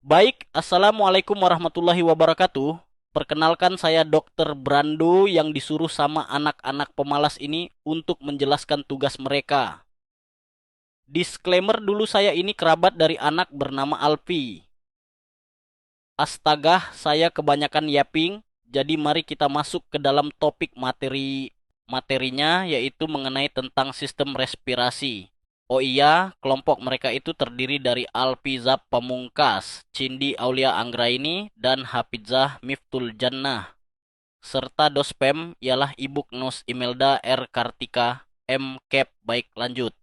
Baik, Assalamualaikum warahmatullahi wabarakatuh. Perkenalkan saya Dokter Brando yang disuruh sama anak-anak pemalas ini untuk menjelaskan tugas mereka. Disclaimer dulu, saya ini kerabat dari anak bernama Alfi. Astaga, saya kebanyakan yapping. Jadi mari kita masuk ke dalam topik materinya, yaitu mengenai tentang sistem respirasi. Oh iya, kelompok mereka itu terdiri dari Alfizah Pamungkas, Cindi Aulia Anggraini, dan Hafizah Miftul Jannah. Serta Dospem ialah Ibu Knus Imelda R. Kartika, M. Kep. Baik, lanjut.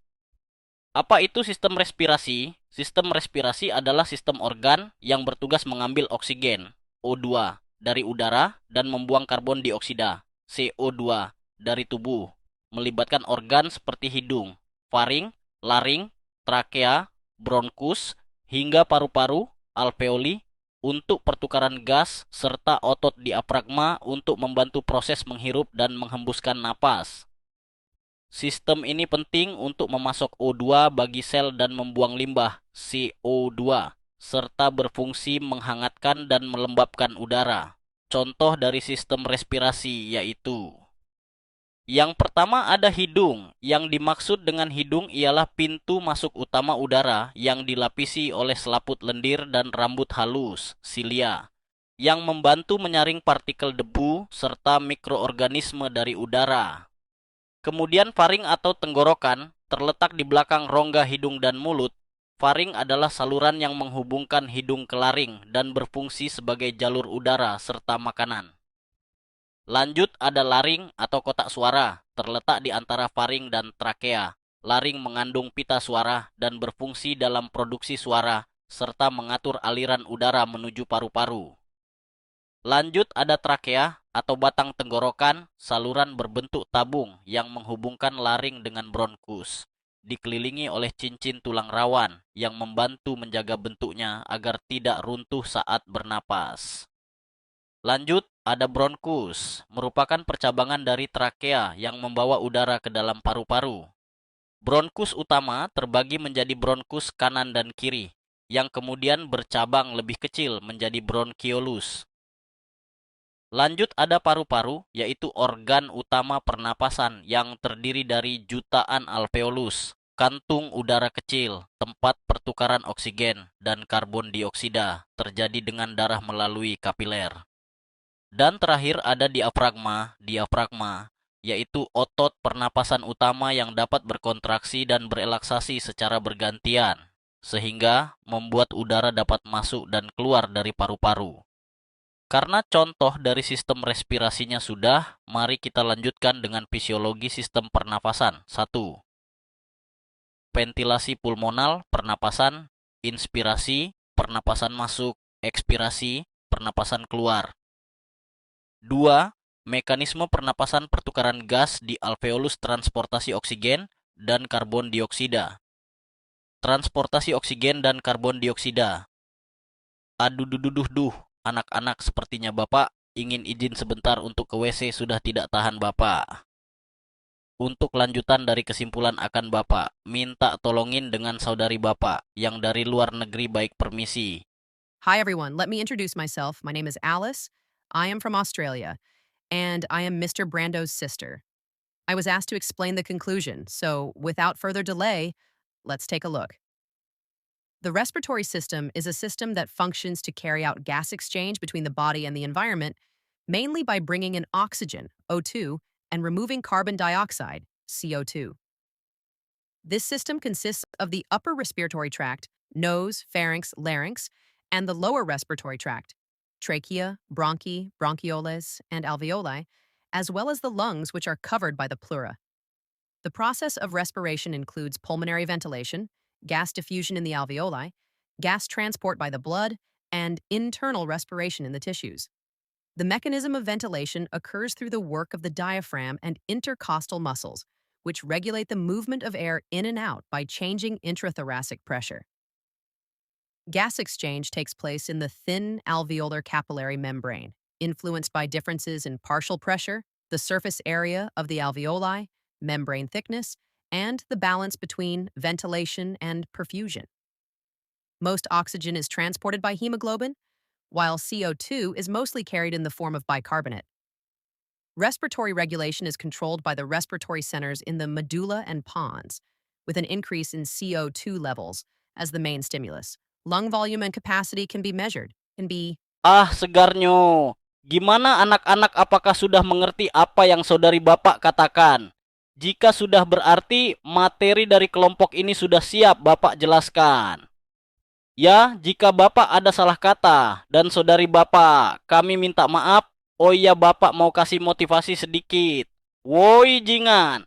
Apa itu sistem respirasi? Sistem respirasi adalah sistem organ yang bertugas mengambil oksigen O2 dari udara dan membuang karbon dioksida CO2 dari tubuh, melibatkan organ seperti hidung, faring, laring, trakea, bronkus, hingga paru-paru, alveoli untuk pertukaran gas serta otot diafragma untuk membantu proses menghirup dan menghembuskan napas. Sistem ini penting untuk memasok O2 bagi sel dan membuang limbah CO2, serta berfungsi menghangatkan dan melembabkan udara. Contoh dari sistem respirasi yaitu: yang pertama ada hidung. Yang dimaksud dengan hidung ialah pintu masuk utama udara yang dilapisi oleh selaput lendir dan rambut halus, silia, yang membantu menyaring partikel debu serta mikroorganisme dari udara. Kemudian faring atau tenggorokan terletak di belakang rongga hidung dan mulut. Faring adalah saluran yang menghubungkan hidung ke laring dan berfungsi sebagai jalur udara serta makanan. Lanjut ada laring atau kotak suara, terletak di antara faring dan trakea. Laring mengandung pita suara dan berfungsi dalam produksi suara serta mengatur aliran udara menuju paru-paru. Lanjut ada trakea atau batang tenggorokan, saluran berbentuk tabung yang menghubungkan laring dengan bronkus. Dikelilingi oleh cincin tulang rawan yang membantu menjaga bentuknya agar tidak runtuh saat bernapas. Lanjut ada bronkus, merupakan percabangan dari trakea yang membawa udara ke dalam paru-paru. Bronkus utama terbagi menjadi bronkus kanan dan kiri, yang kemudian bercabang lebih kecil menjadi bronkiolus. Lanjut ada paru-paru, yaitu organ utama pernapasan yang terdiri dari jutaan alveolus, kantung udara kecil, tempat pertukaran oksigen dan karbon dioksida terjadi dengan darah melalui kapiler. Dan terakhir ada diafragma, yaitu otot pernapasan utama yang dapat berkontraksi dan berelaksasi secara bergantian, sehingga membuat udara dapat masuk dan keluar dari paru-paru. Karena contoh dari sistem respirasinya sudah, mari kita lanjutkan dengan fisiologi sistem pernafasan. Satu, ventilasi pulmonal, pernapasan, inspirasi, pernapasan masuk, ekspirasi, pernapasan keluar. Dua, mekanisme pernapasan pertukaran gas di alveolus transportasi oksigen dan karbon dioksida. Transportasi oksigen dan karbon dioksida. Aduh, duh, duh, duh, duh. Anak-anak, sepertinya Bapak ingin izin sebentar untuk ke WC, sudah tidak tahan Bapak. Untuk lanjutan dari kesimpulan akan Bapak, minta tolongin dengan saudari Bapak yang dari luar negeri, baik permisi. Hi, everyone. Let me introduce myself. My name is Alice. I am from Australia, and I am Mr. Brando's sister. I was asked to explain the conclusion, so without further delay, let's take a look. The respiratory system is a system that functions to carry out gas exchange between the body and the environment, mainly by bringing in oxygen, O2, and removing carbon dioxide, CO2. This system consists of the upper respiratory tract, nose, pharynx, larynx, and the lower respiratory tract, trachea, bronchi, bronchioles, and alveoli, as well as the lungs, which are covered by the pleura. The process of respiration includes pulmonary ventilation, gas diffusion in the alveoli, gas transport by the blood, and internal respiration in the tissues. The mechanism of ventilation occurs through the work of the diaphragm and intercostal muscles, which regulate the movement of air in and out by changing intrathoracic pressure. Gas exchange takes place in the thin alveolar capillary membrane, influenced by differences in partial pressure, the surface area of the alveoli, membrane thickness, and the balance between ventilation and perfusion. Most oxygen is transported by hemoglobin, while CO2 is mostly carried in the form of bicarbonate. Respiratory regulation is controlled by the respiratory centers in the medulla and pons, with an increase in CO2 levels as the main stimulus. Lung volume and capacity can be measured, can be. Ah, segarnyo. Gimana anak-anak, apakah sudah mengerti apa yang saudari Bapak katakan? Jika sudah, berarti materi dari kelompok ini sudah siap Bapak jelaskan. Ya, jika Bapak ada salah kata dan saudari Bapak, kami minta maaf. Oh iya, Bapak mau kasih motivasi sedikit. Woi jingan,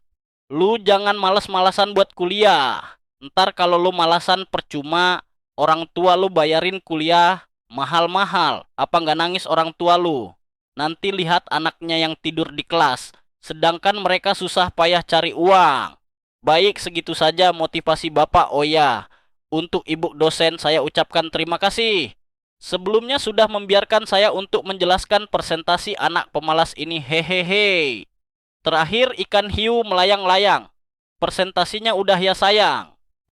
lu jangan malas-malasan buat kuliah. Ntar kalau lu malasan percuma, orang tua lu bayarin kuliah mahal-mahal. Apa nggak nangis orang tua lu? Nanti lihat anaknya yang tidur di kelas, sedangkan mereka susah payah cari uang. Baik, segitu saja motivasi Bapak. Oh ya, untuk Ibu dosen saya ucapkan terima kasih. Sebelumnya sudah membiarkan saya untuk menjelaskan presentasi anak pemalas ini. Hehehe. Terakhir ikan hiu melayang-layang. Presentasinya udah ya sayang.